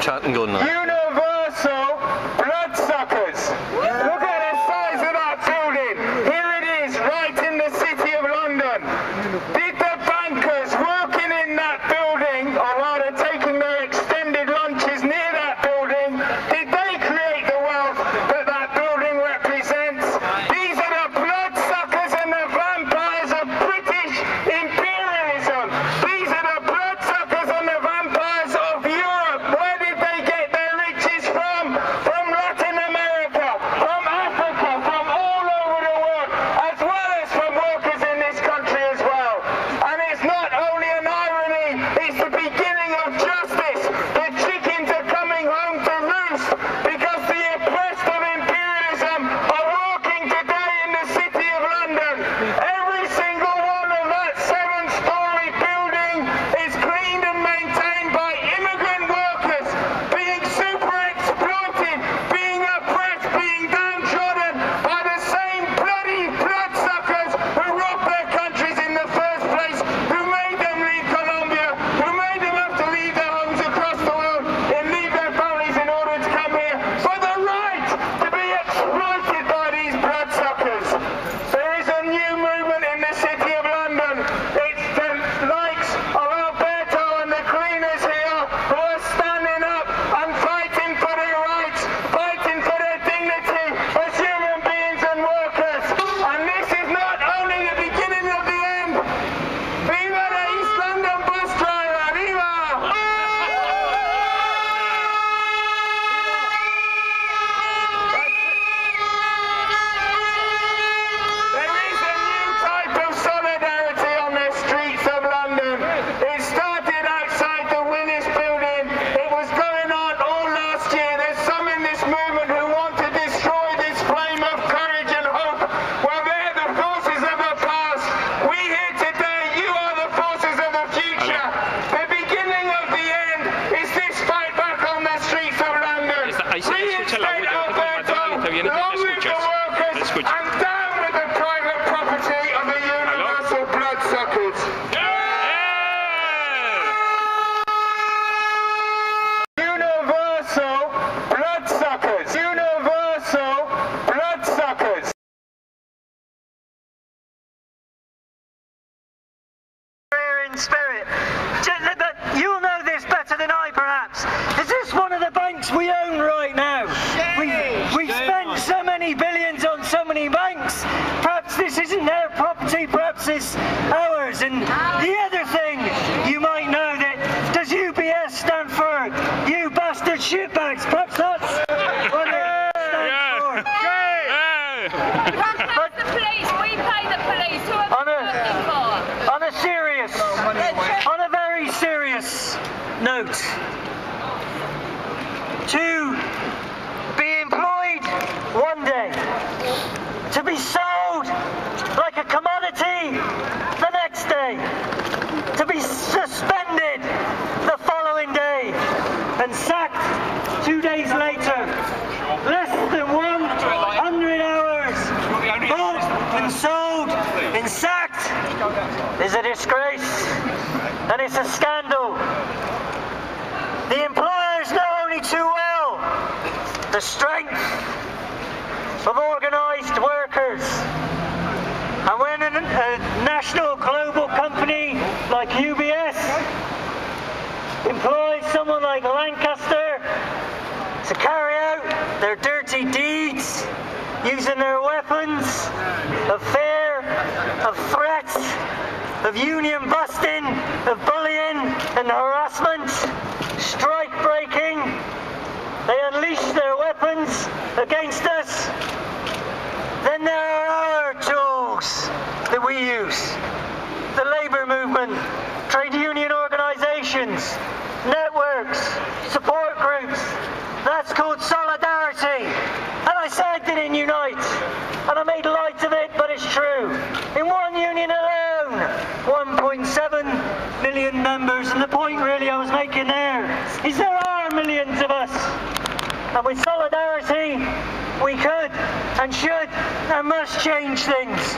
chanting going on. Universal bloodsuckers. Look at the size of that building. Here it is, right in the city of London. Did the bankers working in that building, or rather taking their extended lunches near that building, did they create the wealth that that building represents? These are the bloodsuckers and the vampires of British imperialism. These are the bloodsuckers and the vampires of Europe. Where did they get their riches from? From Latin America, from Africa, from all over the world, as well as from workers in this country as well. And it's not only an irony, it's the beginning of justice. The chickens are coming home to roost because the oppressed of imperialism are working today in the city of London. Every single one of that 7-story building is cleaned and maintained by immigrant workers, being super exploited, being oppressed, being downtrodden by the same bloody bloodsuckers who robbed their countries in the first place, who made them leave Colombia, who made them have to leave their homes across the world and leave their families in order to come here for the right to be exploited by these bloodsuckers. There is a new movement in the city of London. It's the likes of Alberto and the cleaners here who are standing up and fighting for their rights, fighting for their dignity as human beings and workers. And this is not only the beginning of the end. Viva the East London bus driver! Viva! There is a new type of solidarity on the streets of London. It started outside the Willis building. It was going on all last year. There's some in this movement who want to destroy this flame of courage and hope. Well, they're the forces of the past. We here today, you are the forces of the future. The beginning of the end is this fight back on the streets of London. Ahí se escucha el audio, Reinstate está bien, Alberto, long te live the escuchas, workers, te escuchas. and down with the private property of the universal bloodsuckers. Universal bloodsuckers. Universal bloodsuckers. In spirit. But you'll know this better than I, perhaps. Is this one of the banks we own right now? We've spent so many billions on so many banks. Perhaps this isn't their property, perhaps it's ours. And the other thing you might know, that does UBS stand for you bastard shitbags? Perhaps that's what it stands for. But the police, we pay the police. Who are we working for? On a very serious note, to be employed one day, to be sold like a commodity the next day, to be suspended the following day, and sacked 2 days later, less than 100 hours, bought and sold and sacked, is a disgrace, and it's a scandal. The employers know only too well the strength of organised workers, and when a national global company like UBS employs someone like Lancaster to carry out their dirty deeds, using their weapons of fear, of threat, of union busting, of bullying and harassment, strike breaking, they unleash their weapons against us, then there are our tools that we use. The labour movement, trade union organisations, networks, support groups. That's called solidarity. And I said it in Unite, and I made light of it, but it's true. In one union alone, 1.7 million members, and the point really I was making there is there are millions of us. And with solidarity, we could and should and must change things.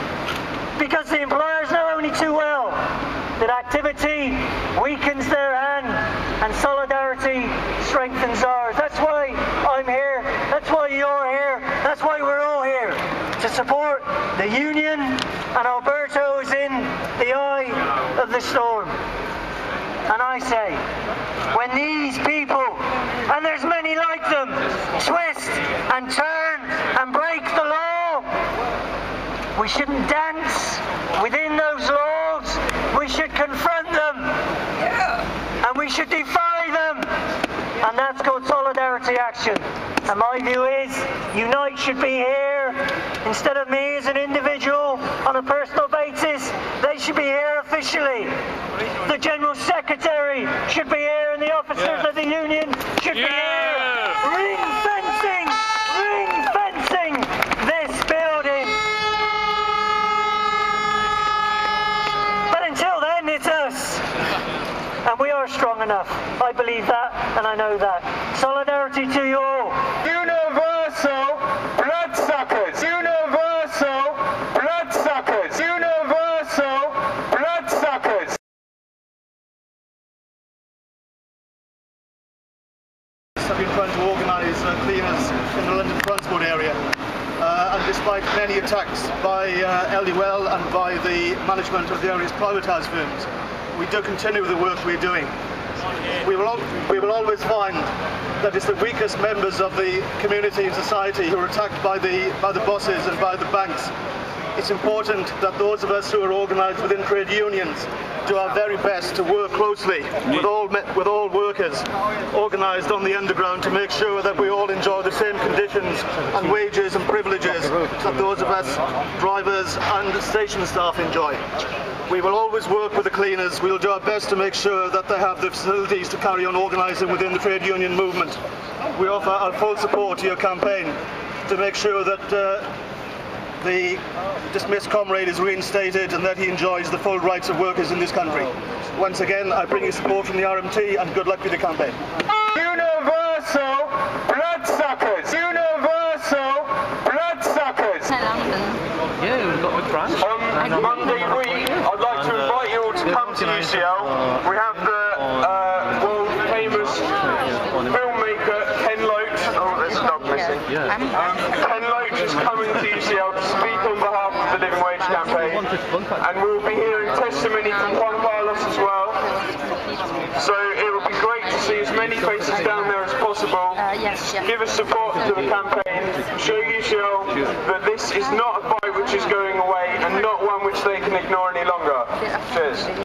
Because the employers know only too well that activity weakens their hand and solidarity strengthens actions are. That's why I'm here. That's why you're here. That's why we're all here. To support the union, and Alberto is in the eye of the storm. And I say, when these people, and there's many like them, twist and turn and break the law, we shouldn't dance within those laws. We should confront them. And we should defy them. And that's called solidarity action. And my view is, Unite should be here. Instead of me as an individual on a personal basis, they should be here officially. The General Secretary should be here, and the officers of the union should be here. Ring fencing this building. But until then, it's us. And we are strong enough. I believe that, and I know that. Solidarity to you all. Universal bloodsuckers. Universal bloodsuckers. Universal bloodsuckers. I've been trying to organise cleaners in the London transport area. And despite many attacks by LDL and by the management of the area's privatised firms, we do continue the work we're doing. We will always find that it's the weakest members of the community and society who are attacked by the bosses and by the banks. It's important that those of us who are organised within trade unions do our very best to work closely with all workers organised on the underground to make sure that we all enjoy the same conditions and wages and privileges that those of us drivers and station staff enjoy. We will always work with the cleaners. We will do our best to make sure that they have the facilities to carry on organising within the trade union movement. We offer our full support to your campaign to make sure that the dismissed comrade is reinstated and that he enjoys the full rights of workers in this country. Once again, I bring you support from the RMT, and good luck with the campaign. Universal bloodsuckers. Universal bloodsuckers. Yeah, we've got a branch. On Monday week, I'd like to invite you all to come to UCL. We have the world famous filmmaker Ken Loach. Oh, there's a dog missing. Ken Loach is coming to UCL to speak on behalf of the Living Wage campaign, and we'll be hearing testimony from Juan Carlos as well. So it would be great to see as many faces down there as possible. Give us support to the campaign. Show UCL that this is not a fight which is going away, and not one which they can ignore any longer. Cheers.